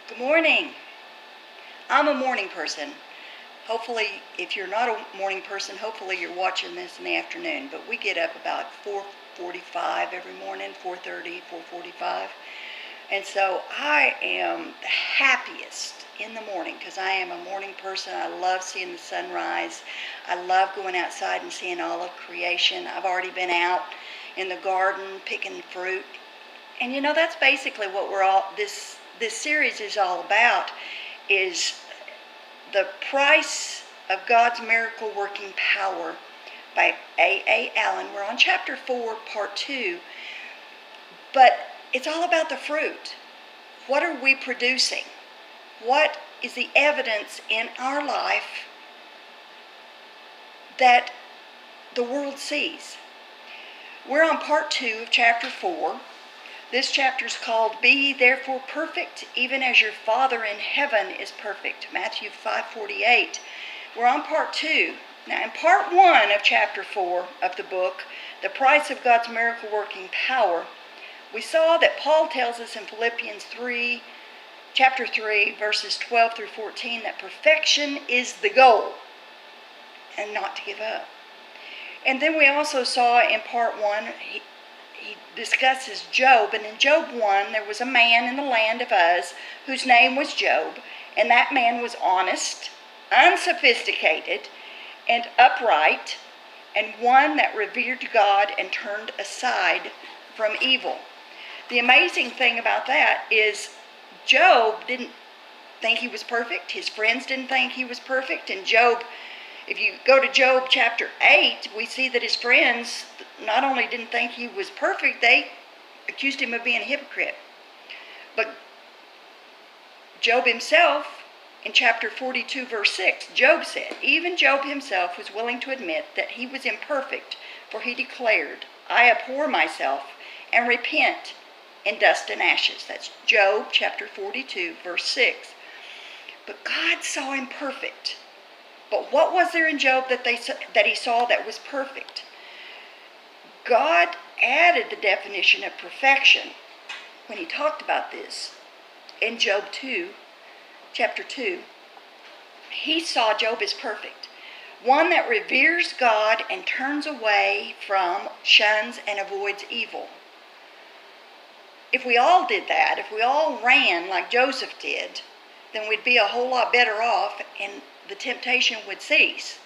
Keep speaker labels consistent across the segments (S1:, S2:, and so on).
S1: Good morning. I'm a morning person. Hopefully, if you're not a morning person, hopefully you're watching this in the afternoon. But we get up about 4:45 every morning, 4:30, 4:45. And so I am the happiest in the morning because I am a morning person. I love seeing the sunrise. I love going outside and seeing all of creation. I've already been out in the garden picking fruit. And that's basically what this series is all about, is the price of God's miracle working power by A. Allen. We're on chapter 4, part 2. But it's all about the fruit. What are we producing? What is the evidence in our life that the world sees? We're on part 2 of chapter 4. This chapter is called, Be Ye Therefore Perfect, Even as Your Father in Heaven is Perfect. Matthew 5:48. We're on part 2. Now, in part 1 of chapter 4 of the book, The Price of God's Miracle Working Power, we saw that Paul tells us in Philippians chapter 3, verses 12 through 14, that perfection is the goal and not to give up. And then we also saw in part 1, he discusses Job, and in Job 1, there was a man in the land of Uz whose name was Job, and that man was honest, unsophisticated, and upright, and one that revered God and turned aside from evil. The amazing thing about that is Job didn't think he was perfect. His friends didn't think he was perfect. And Job, if you go to Job chapter 8, we see that his friends not only didn't think he was perfect, they accused him of being a hypocrite. But Job himself, in chapter 42, verse 6, Job said, even Job himself was willing to admit that he was imperfect, for he declared, I abhor myself and repent in dust and ashes. That's Job chapter 42, verse 6. But God saw him perfect. But what was there in Job that he saw that was perfect? God added the definition of perfection when he talked about this in Job 2, chapter 2. He saw Job as perfect, one that reveres God and turns away from, shuns, and avoids evil. If we all did that, if we all ran like Joseph did, then we'd be a whole lot better off, and the temptation would cease.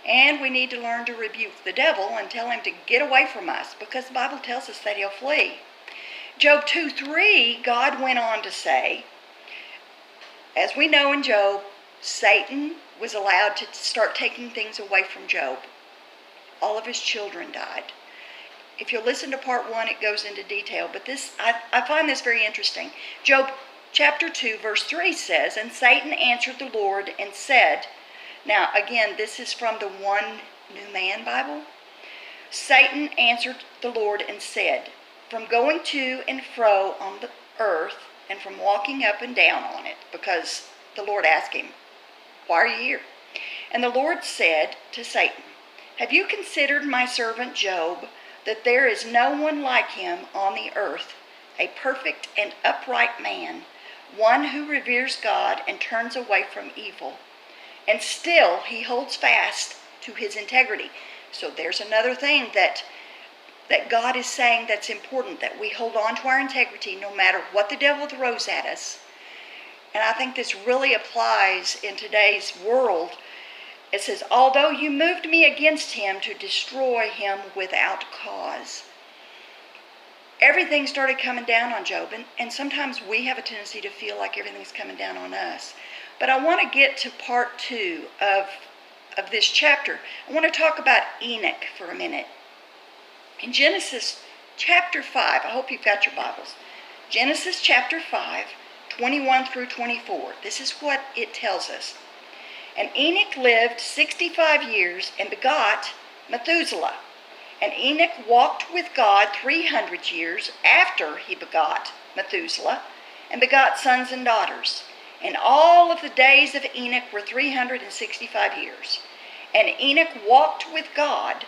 S1: And we need to learn to rebuke the devil and tell him to get away from us, because the Bible tells us that he'll flee. Job 2:3, God went on to say, as we know in Job, Satan was allowed to start taking things away from Job. All of his children died. If you listen to part 1, it goes into detail, but I find this very interesting. Job chapter 2, verse 3 says, and Satan answered the Lord and said, now again, this is from the One New Man Bible. Satan answered the Lord and said, from going to and fro on the earth and from walking up and down on it, because the Lord asked him, why are you here? And the Lord said to Satan, have you considered my servant Job, that there is no one like him on the earth, a perfect and upright man, one who reveres God and turns away from evil? And still he holds fast to his integrity. So there's another thing that God is saying that's important, that we hold on to our integrity no matter what the devil throws at us. And I think this really applies in today's world. It says, although you moved me against him to destroy him without cause. Everything started coming down on Job, and sometimes we have a tendency to feel like everything's coming down on us. But I want to get to part 2 of this chapter. I want to talk about Enoch for a minute. In Genesis chapter 5, I hope you've got your Bibles. Genesis chapter 5, 21 through 24. This is what it tells us. And Enoch lived 65 years and begot Methuselah. And Enoch walked with God 300 years after he begot Methuselah, and begot sons and daughters. And all of the days of Enoch were 365 years. And Enoch walked with God.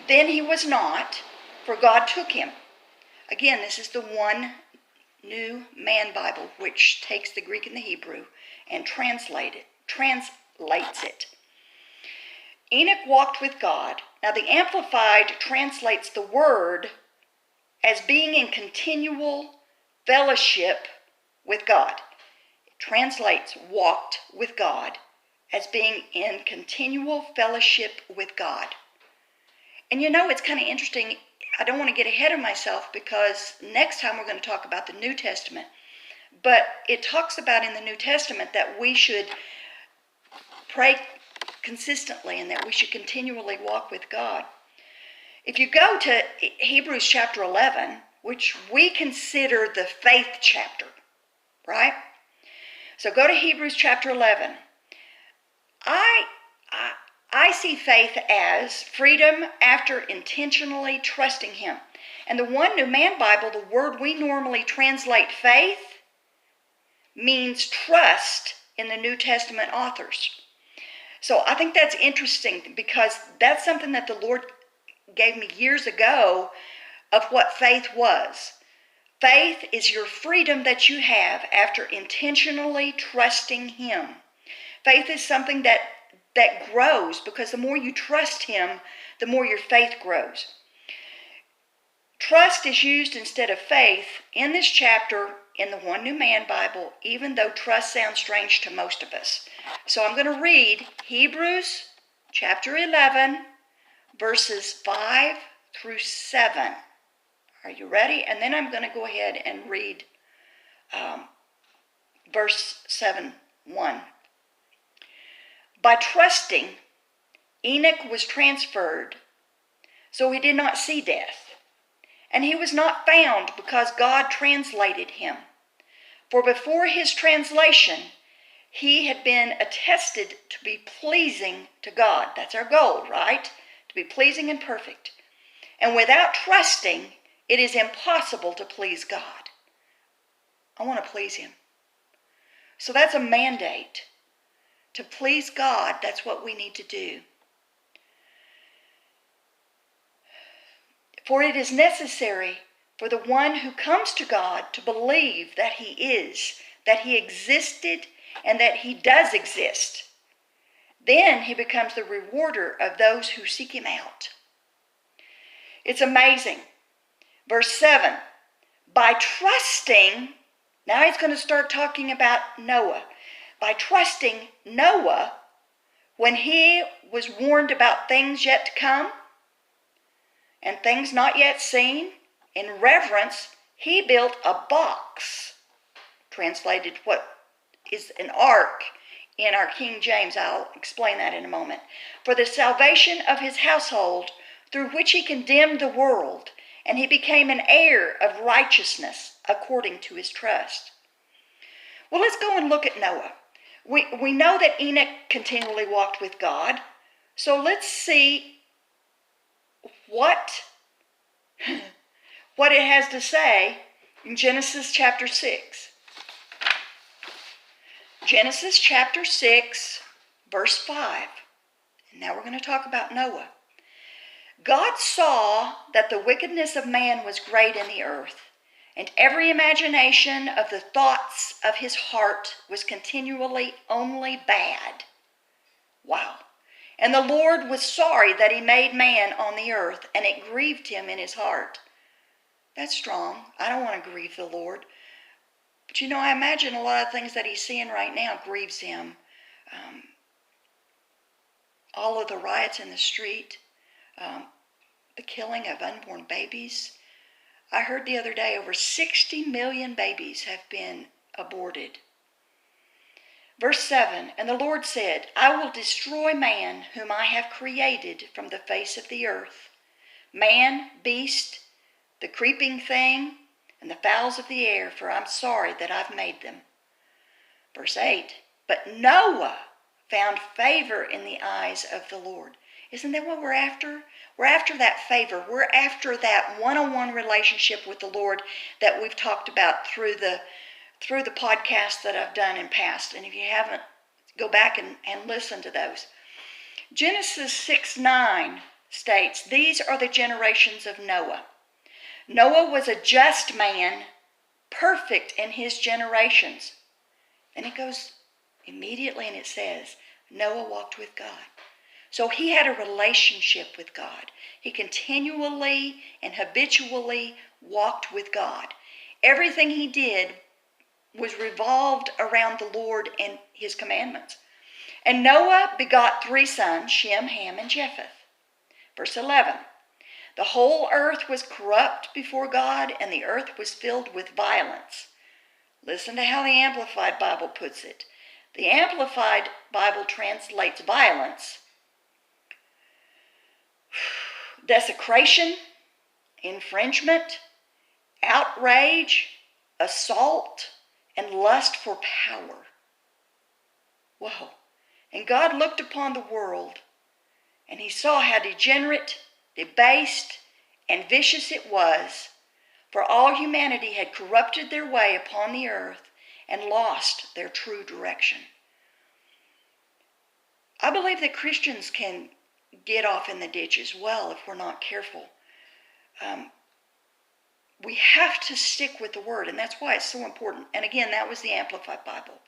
S1: Then he was not, for God took him. Again, this is the One New Man Bible, which takes the Greek and the Hebrew and translates it. Enoch walked with God. Now the Amplified translates the word as being in continual fellowship with God. It translates walked with God as being in continual fellowship with God. And you know, it's kind of interesting. I don't want to get ahead of myself because next time we're going to talk about the New Testament. But it talks about in the New Testament that we should pray consistently and that we should continually walk with God. If you go to Hebrews chapter 11, which we consider the faith chapter, right? So go to Hebrews chapter 11. I see faith as freedom after intentionally trusting Him. And the One New Man Bible, the word we normally translate faith, means trust in the New Testament authors. So I think that's interesting because that's something that the Lord gave me years ago of what faith was. Faith is your freedom that you have after intentionally trusting Him. Faith is something that grows because the more you trust Him, the more your faith grows. Trust is used instead of faith in this chapter in the One New Man Bible, even though trust sounds strange to most of us. So I'm going to read Hebrews chapter 11, verses 5 through 7. Are you ready? And then I'm going to go ahead and read verse 7:1. By trusting, Enoch was transferred, so he did not see death. And he was not found because God translated him. For before his translation, he had been attested to be pleasing to God. That's our goal, right? To be pleasing and perfect. And without trusting, it is impossible to please God. I want to please Him. So that's a mandate. To please God, that's what we need to do. For it is necessary for the one who comes to God to believe that He is, that He existed, and that He does exist. Then He becomes the rewarder of those who seek Him out. It's amazing. Verse 7, by trusting, now he's going to start talking about Noah. By trusting Noah, when he was warned about things yet to come and things not yet seen, in reverence, he built a box, translated what is an ark in our King James. I'll explain that in a moment. For the salvation of his household, through which he condemned the world, and he became an heir of righteousness according to his trust. Well, let's go and look at Noah. We know that Enoch continually walked with God. So let's see what it has to say in Genesis chapter 6. Genesis chapter 6, verse 5. And now we're going to talk about Noah. God saw that the wickedness of man was great in the earth, and every imagination of the thoughts of his heart was continually only bad. Wow. And the Lord was sorry that He made man on the earth, and it grieved Him in His heart. That's strong. I don't want to grieve the Lord. But you know, I imagine a lot of things that He's seeing right now grieves Him. All of the riots in the street, the killing of unborn babies. I heard the other day over 60 million babies have been aborted. Verse 7, and the Lord said, I will destroy man whom I have created from the face of the earth, man, beast, the creeping thing, and the fowls of the air, for I'm sorry that I've made them. Verse 8, but Noah found favor in the eyes of the Lord. Isn't that what we're after? We're after that favor. We're after that one-on-one relationship with the Lord that we've talked about through the podcasts that I've done in past. And if you haven't, go back and listen to those. Genesis 6:9 states, these are the generations of Noah. Noah was a just man, perfect in his generations. And it goes immediately and it says, Noah walked with God. So he had a relationship with God. He continually and habitually walked with God. Everything he did was revolved around the Lord and his commandments. And Noah begot 3 sons, Shem, Ham, and Japheth. Verse 11, the whole earth was corrupt before God, and the earth was filled with violence. Listen to how the Amplified Bible puts it. The Amplified Bible translates violence, desecration, infringement, outrage, assault, and lust for power. Whoa. And God looked upon the world, and he saw how degenerate, debased, and vicious it was, for all humanity had corrupted their way upon the earth and lost their true direction. I believe that Christians can get off in the ditch as well if we're not careful. We have to stick with the Word, and that's why it's so important. And again, that was the Amplified Bible.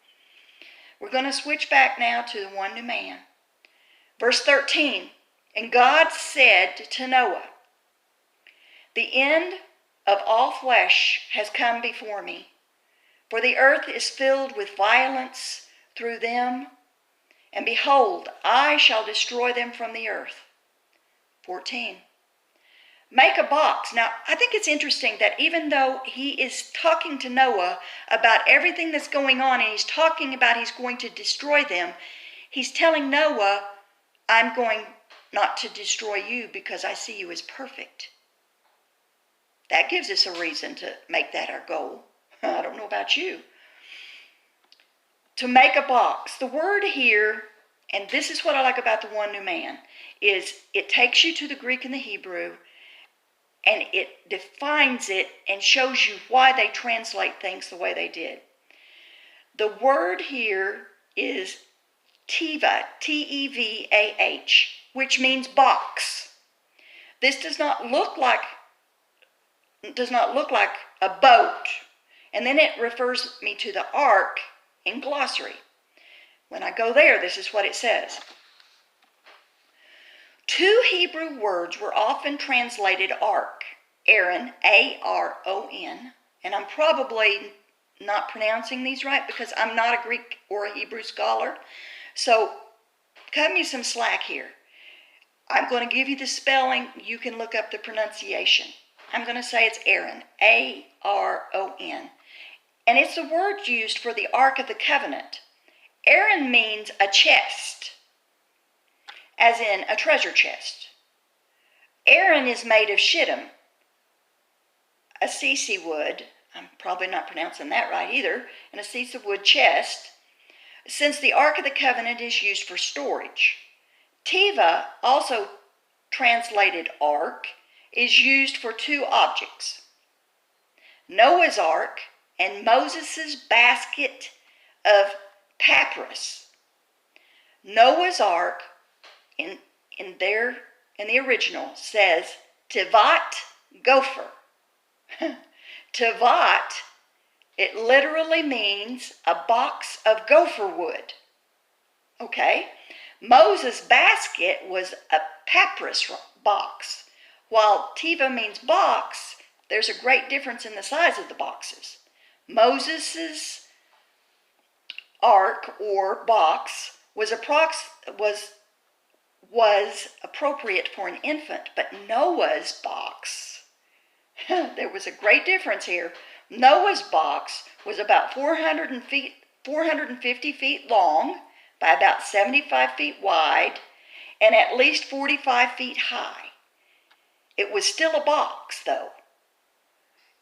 S1: We're going to switch back now to the one new man. Verse 13, and God said to Noah, the end of all flesh has come before me, for the earth is filled with violence through them, and behold, I shall destroy them from the earth. 14. Make a box. Now, I think it's interesting that even though he is talking to Noah about everything that's going on, and he's talking about he's going to destroy them, he's telling Noah, I'm going not to destroy you because I see you as perfect. That gives us a reason to make that our goal. I don't know about you. To make a box. The word here, and this is what I like about the one new man, is it takes you to the Greek and the Hebrew, and it defines it and shows you why they translate things the way they did. The word here is tevah, T-E-V-A-H, which means box. This does not look like a boat. And then it refers me to the ark in glossary. When I go there, this is what it says. 2 Hebrew words were often translated ark. Aaron, A-R-O-N. And I'm probably not pronouncing these right because I'm not a Greek or a Hebrew scholar. So cut me some slack here. I'm going to give you the spelling. You can look up the pronunciation. I'm going to say it's Aaron, A-R-O-N. And it's the word used for the Ark of the Covenant. Aaron means a chest, as in a treasure chest. Aaron is made of shittim, a sisi wood. I'm probably not pronouncing that right either. And a sisi wood chest, since the Ark of the Covenant is used for storage. Teva, also translated ark, is used for 2 objects. Noah's ark and Moses' basket of papyrus. Noah's ark in the original says tevat gopher. Tevat, it literally means a box of gopher wood. Okay? Moses' basket was a papyrus box. While teva means box, there's a great difference in the size of the boxes. Moses' ark or box was appropriate for an infant, but Noah's box, there was a great difference here. Noah's box was about 450 feet long by about 75 feet wide and at least 45 feet high. It was still a box, though,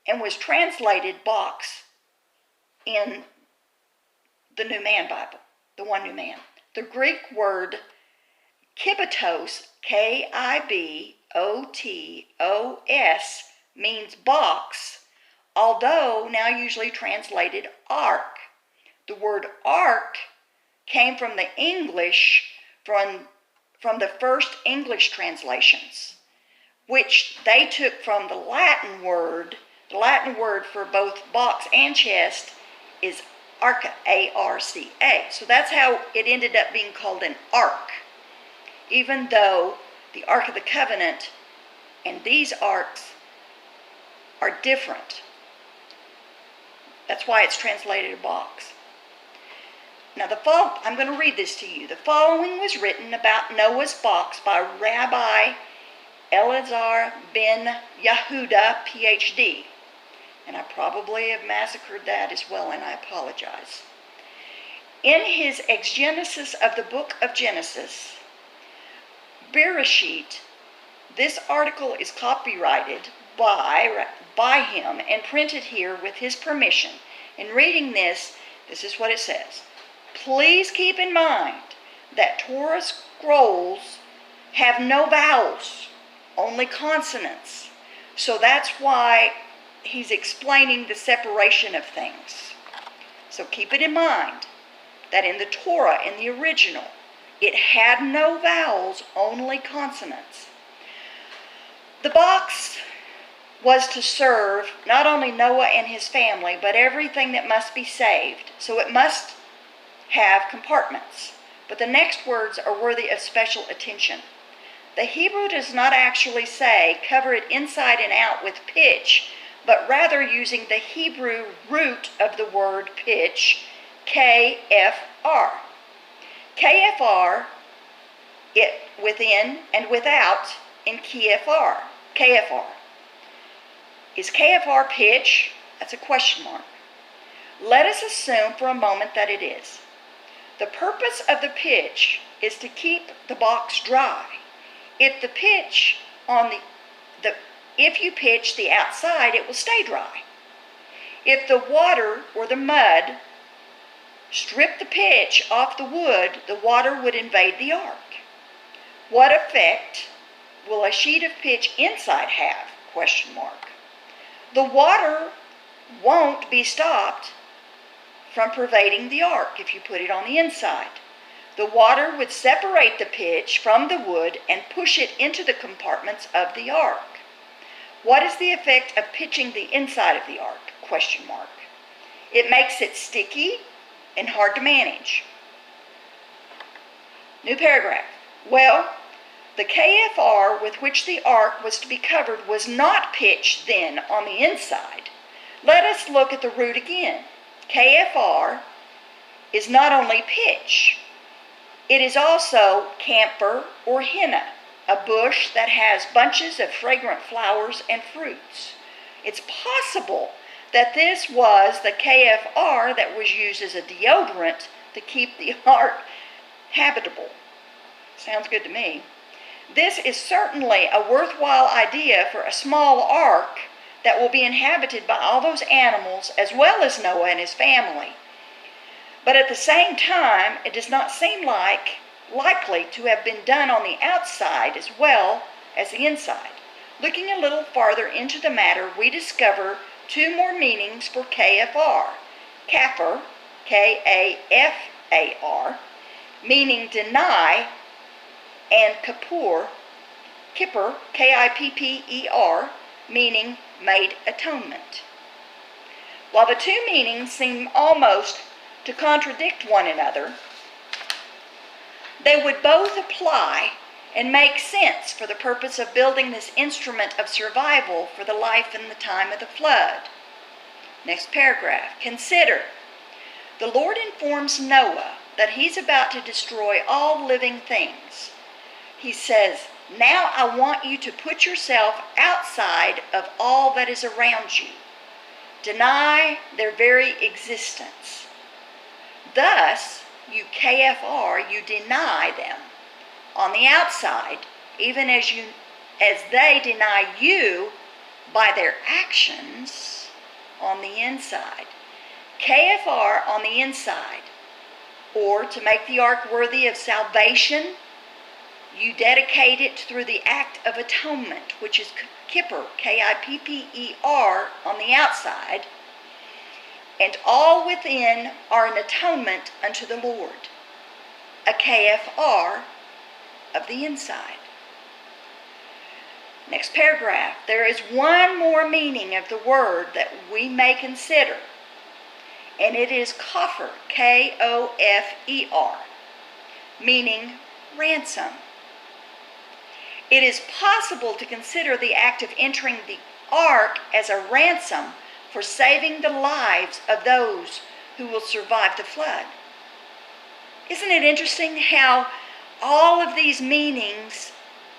S1: and was translated box in the New Man Bible, the One New Man. The Greek word kibotos, K-I-B-O-T-O-S, means box, although now usually translated ark. The word ark came from the English, from the first English translations, which they took from the Latin word. The Latin word for both box and chest is arca, A-R-C-A. So that's how it ended up being called an ark, even though the Ark of the Covenant and these arks are different. That's why it's translated a box. Now, I'm going to read this to you. The following was written about Noah's box by Rabbi Elazar ben Yehuda, Ph.D. And I probably have massacred that as well, and I apologize. In his exegesis of the book of Genesis, Bereshit, this article is copyrighted by him and printed here with his permission. In reading this, this is what it says. Please keep in mind that Torah scrolls have no vowels, only consonants. So that's why he's explaining the separation of things. So keep it in mind that in the Torah, in the original, it had no vowels, only consonants. The box was to serve not only Noah and his family, but everything that must be saved. So it must have compartments. But the next words are worthy of special attention. The Hebrew does not actually say, cover it inside and out with pitch, but rather using the Hebrew root of the word pitch, K-F-R. K-F-R, it within and without in KFR. KFR. Is KFR pitch? That's a question mark. Let us assume for a moment that it is. The purpose of the pitch is to keep the box dry. If the pitch on if you pitch the outside, it will stay dry. If the water or the mud strip the pitch off the wood, the water would invade the ark. What effect will a sheet of pitch inside have? Question mark. The water won't be stopped from pervading the ark if you put it on the inside. The water would separate the pitch from the wood and push it into the compartments of the ark. What is the effect of pitching the inside of the ark? Question mark. It makes it sticky and hard to manage. New paragraph. Well, the KFR with which the ark was to be covered was not pitch then on the inside. Let us look at the root again. KFR is not only pitch, it is also camphor or henna, a bush that has bunches of fragrant flowers and fruits. It's possible that this was the KFR that was used as a deodorant to keep the ark habitable. Sounds good to me. This is certainly a worthwhile idea for a small ark that will be inhabited by all those animals as well as Noah and his family. But at the same time, it does not seem likely to have been done on the outside as well as the inside. Looking a little farther into the matter, we discover two more meanings for KFR. Kafir, K-A-F-A-R, meaning deny, and Kippur, K-I-P-P-E-R, meaning made atonement. While the two meanings seem almost to contradict one another, they would both apply and make sense for the purpose of building this instrument of survival for the life in the time of the flood. Next paragraph. Consider, the Lord informs Noah that he's about to destroy all living things. He says, now I want you to put yourself outside of all that is around you. Deny their very existence. Thus, you KFR, you deny them on the outside, even as they deny you by their actions on the inside. KFR on the inside, or to make the ark worthy of salvation, you dedicate it through the act of atonement, which is Kippur, K-I-P-P-E-R, on the outside, and all within are an atonement unto the Lord, a KFR of the inside. Next paragraph. There is one more meaning of the word that we may consider, and it is koffer, K-O-F-E-R, meaning ransom. It is possible to consider the act of entering the ark as a ransom for saving the lives of those who will survive the flood. Isn't it interesting how all of these meanings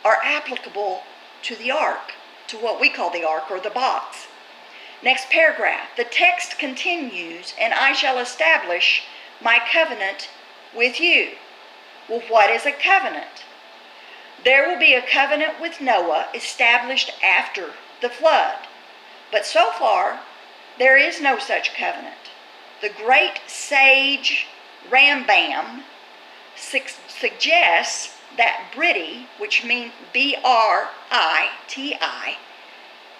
S1: are applicable to the ark, to what we call the ark or the box? Next paragraph. The text continues, and I shall establish my covenant with you. Well, what is a covenant? There will be a covenant with Noah established after the flood. But so far, there is no such covenant. The great sage Rambam suggests that Briti, which means B-R-I-T-I,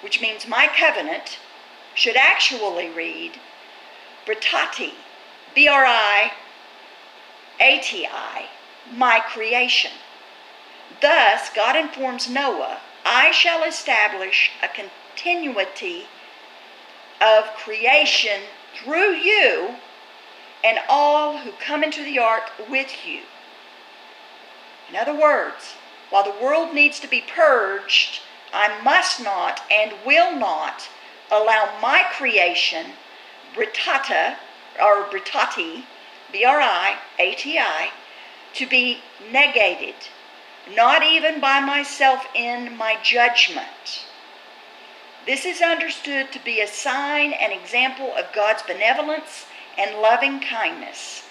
S1: which means my covenant, should actually read Britati, B-R-I-A-T-I, my creation. Thus, God informs Noah, I shall establish a continuity of creation through you and all who come into the ark with you. In other words, while the world needs to be purged, I must not and will not allow my creation, Britata, or Britati, B-R-I-A-T-I, to be negated, not even by myself in my judgment. This is understood to be a sign and example of God's benevolence and loving kindness.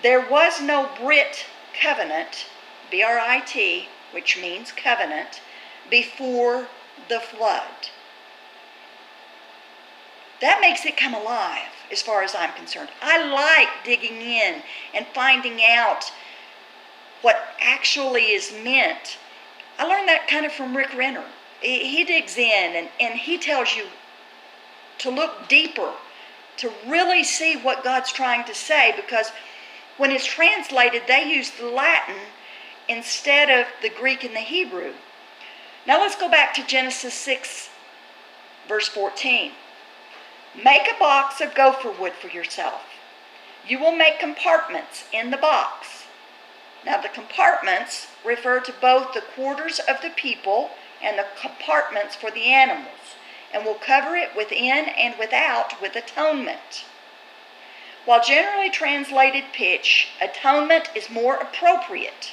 S1: There was no Brit covenant, B-R-I-T, which means covenant, before the flood. That makes it come alive as far as I'm concerned. I like digging in and finding out what actually is meant. I learned that kind of from Rick Renner. He digs in and he tells you to look deeper, to really see what God's trying to say, because when it's translated, they use the Latin instead of the Greek and the Hebrew. Now let's go back to Genesis 6, verse 14. Make a box of gopher wood for yourself. You will make compartments in the box. Now the compartments refer to both the quarters of the people and the compartments for the animals, and will cover it within and without with atonement. While generally translated pitch, atonement is more appropriate.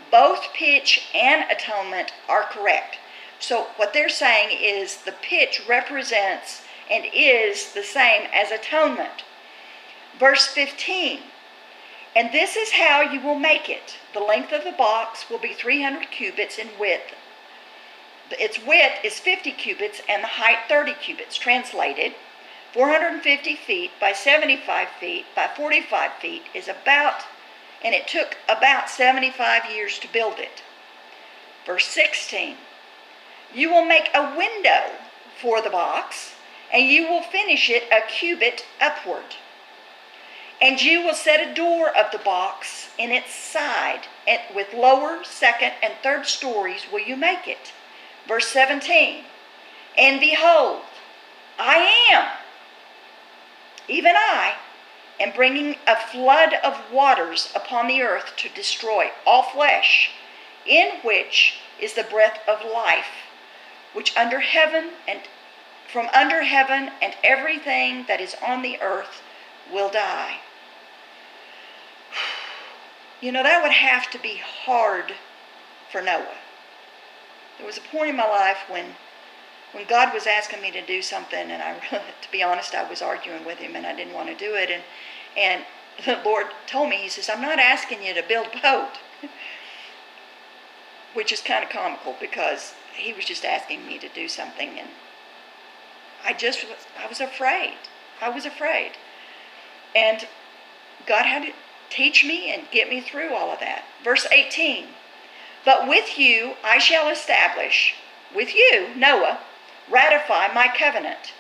S1: Both pitch and atonement are correct. So what they're saying is the pitch represents and is the same as atonement. Verse 15. And this is how you will make it. The length of the box will be 300 cubits in width. Its width is 50 cubits and the height 30 cubits. Translated, 450 feet by 75 feet by 45 feet is about, and it took about 75 years to build it. Verse 16. You will make a window for the box, and you will finish it a cubit upward. And you will set a door of the box in its side, and with lower, second, and third stories will you make it. Verse 17. And behold, even I, am bringing a flood of waters upon the earth to destroy all flesh, in which is the breath of life, which from under heaven and everything that is on the earth will die. You know, that would have to be hard for Noah. There was a point in my life when God was asking me to do something, and to be honest, I was arguing with him, and I didn't want to do it. And the Lord told me, he says, I'm not asking you to build a boat, which is kind of comical because he was just asking me to do something, and I was afraid. I was afraid. And God had to teach me and get me through all of that. Verse 18. But with you I shall establish, with you, Noah, ratify my covenant.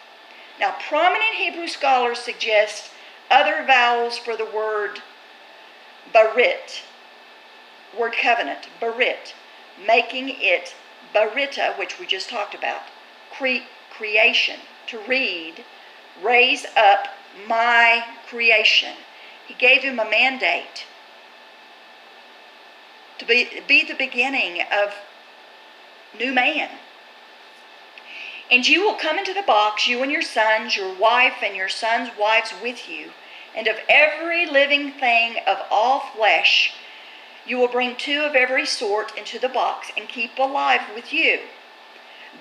S1: Now, prominent Hebrew scholars suggest other vowels for the word barit, word covenant, barit, making it YAWITA, which we just talked about, creation, to read, raise up my creation. He gave him a mandate to be the beginning of new man. And you will come into the box, you and your sons, your wife and your sons' wives with you, and of every living thing of all flesh, you will bring 2 of every sort into the box and keep alive with you.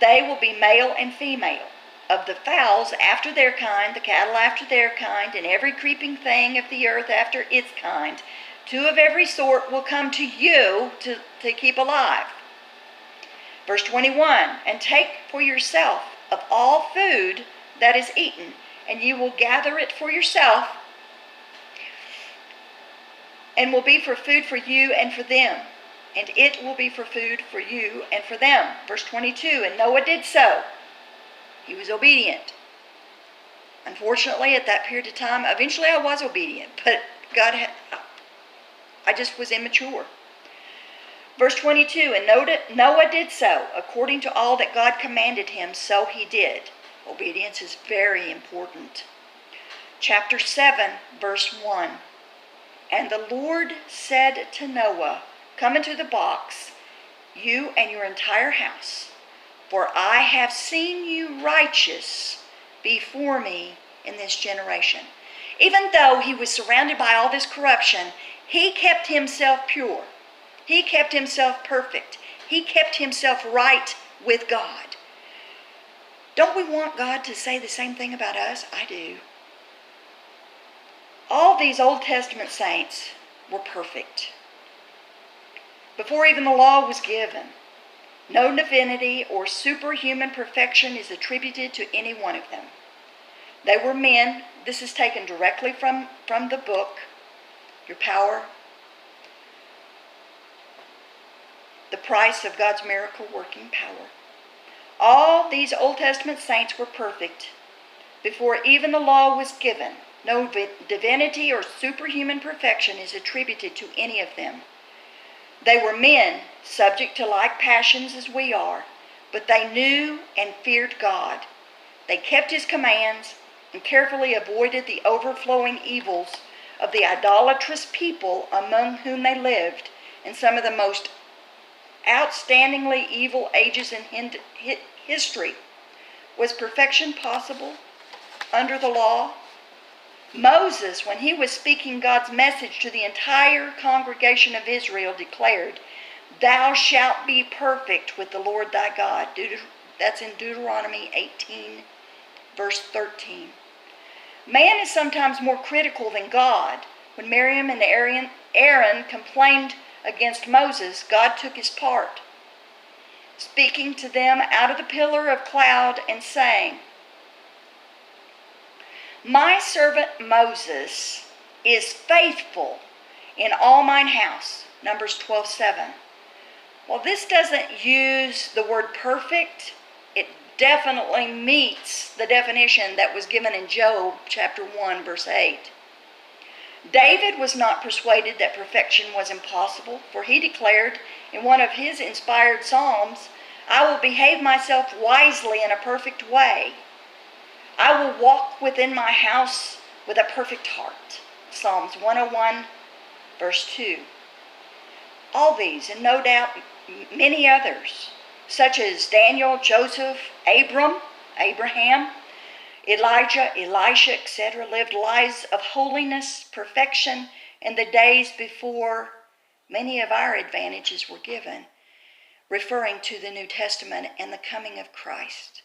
S1: They will be male and female. Of the fowls after their kind, the cattle after their kind, and every creeping thing of the earth after its kind, 2 of every sort will come to you to keep alive. Verse 21, and take for yourself of all food that is eaten, and you will gather it for yourself, and will be for food for you and for them, and it will be for food for you and for them. Verse 22, and Noah did so. He was obedient. Unfortunately, at that period of time, eventually I was obedient, but I just was immature. Verse 22, and Noah did so, according to all that God commanded him, so he did. Obedience is very important. Chapter 7, verse 1. And the Lord said to Noah, come into the box, you and your entire house, for I have seen you righteous before me in this generation. Even though he was surrounded by all this corruption, he kept himself pure. He kept himself perfect. He kept himself right with God. Don't we want God to say the same thing about us? I do. All these Old Testament saints were perfect. Before even the law was given, no divinity or superhuman perfection is attributed to any one of them. They were men. This is taken directly from the book, Your Power, The Price of God's Miracle Working Power. All these Old Testament saints were perfect before even the law was given. No divinity or superhuman perfection is attributed to any of them. They were men, subject to like passions as we are, but they knew and feared God. They kept his commands and carefully avoided the overflowing evils of the idolatrous people among whom they lived in some of the most outstandingly evil ages in history. Was perfection possible under the law? Moses, when he was speaking God's message to the entire congregation of Israel, declared, thou shalt be perfect with the Lord thy God. That's in Deuteronomy 18, verse 13. Man is sometimes more critical than God. When Miriam and Aaron complained against Moses, God took his part, speaking to them out of the pillar of cloud and saying, my servant Moses is faithful in all mine house. Numbers 12:7. Well, this doesn't use the word perfect. It definitely meets the definition that was given in Job chapter 1, verse 8. David was not persuaded that perfection was impossible, for he declared in one of his inspired psalms, I will behave myself wisely in a perfect way. I will walk within my house with a perfect heart. Psalms 101, verse 2. All these, and no doubt many others, such as Daniel, Joseph, Abraham, Elijah, Elisha, etc., lived lives of holiness, perfection in the days before many of our advantages were given, referring to the New Testament and the coming of Christ.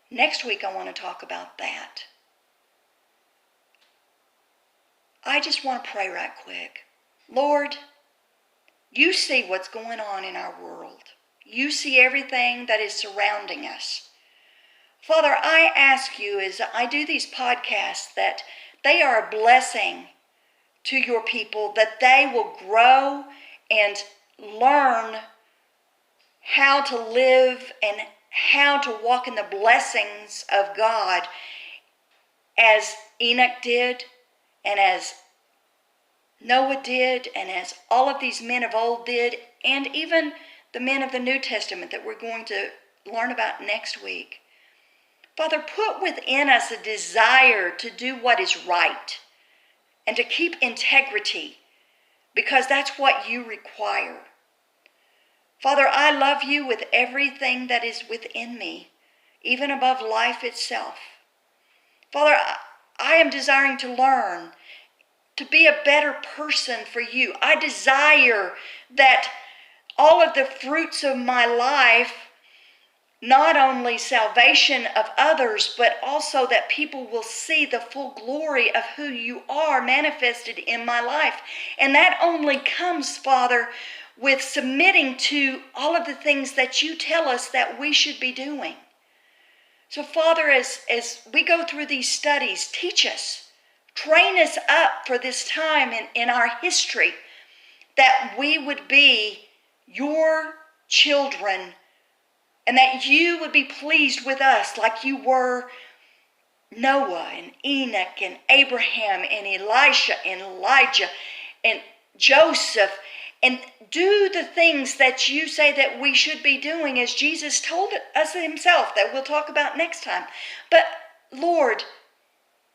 S1: Next week, I want to talk about that. I just want to pray right quick. Lord, you see what's going on in our world. You see everything that is surrounding us. Father, I ask you as I do these podcasts that they are a blessing to your people, that they will grow and learn how to live and how to walk in the blessings of God as Enoch did and as Noah did and as all of these men of old did, and even the men of the New Testament that we're going to learn about next week. Father, put within us a desire to do what is right and to keep integrity, because that's what you require. Father, I love you with everything that is within me, even above life itself. Father, I am desiring to learn to be a better person for you. I desire that all of the fruits of my life, not only salvation of others, but also that people will see the full glory of who you are manifested in my life. And that only comes, Father, with submitting to all of the things that you tell us that we should be doing. So, Father, as we go through these studies, teach us, train us up for this time in our history, that we would be your children and that you would be pleased with us like you were Noah and Enoch and Abraham and Elisha and Elijah and Joseph, and do the things that you say that we should be doing, as Jesus told us himself, that we'll talk about next time. But Lord,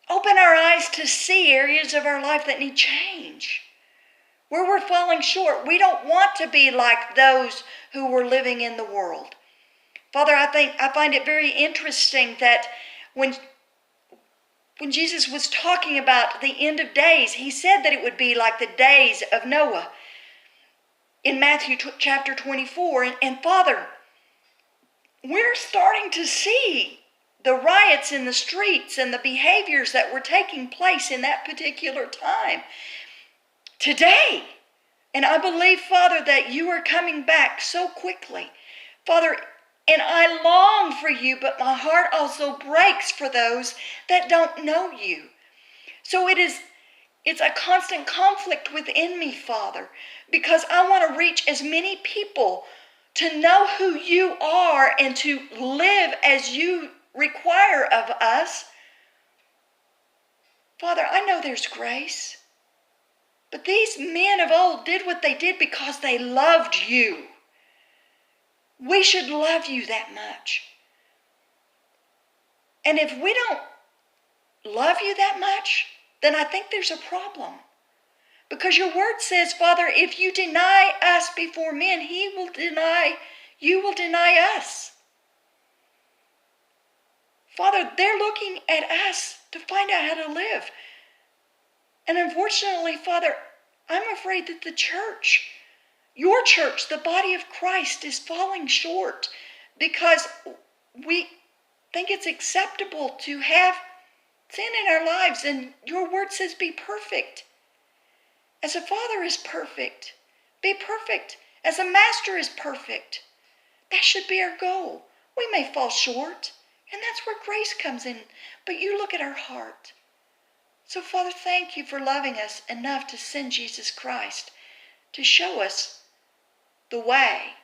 S1: open our eyes to see areas of our life that need change, where we're falling short. We don't want to be like those who were living in the world. Father, I find it very interesting that when Jesus was talking about the end of days, he said that it would be like the days of Noah in Matthew chapter 24. And Father, we're starting to see the riots in the streets and the behaviors that were taking place in that particular time today. And I believe, Father, that you are coming back so quickly. Father, and I long for you, but my heart also breaks for those that don't know you. So it's a constant conflict within me, Father, because I want to reach as many people to know who you are and to live as you require of us. Father, I know there's grace, but these men of old did what they did because they loved you. We should love you that much. And if we don't love you that much, then I think there's a problem. Because your word says, Father, if you deny us before men, you will deny us. Father, they're looking at us to find out how to live. And unfortunately, Father, I'm afraid that the church, your church, the body of Christ, is falling short because we think it's acceptable to have sin in our lives. And your word says, be perfect. As a father is perfect, be perfect. As a master is perfect. That should be our goal. We may fall short, and that's where grace comes in. But you look at our heart. So, Father, thank you for loving us enough to send Jesus Christ to show us the way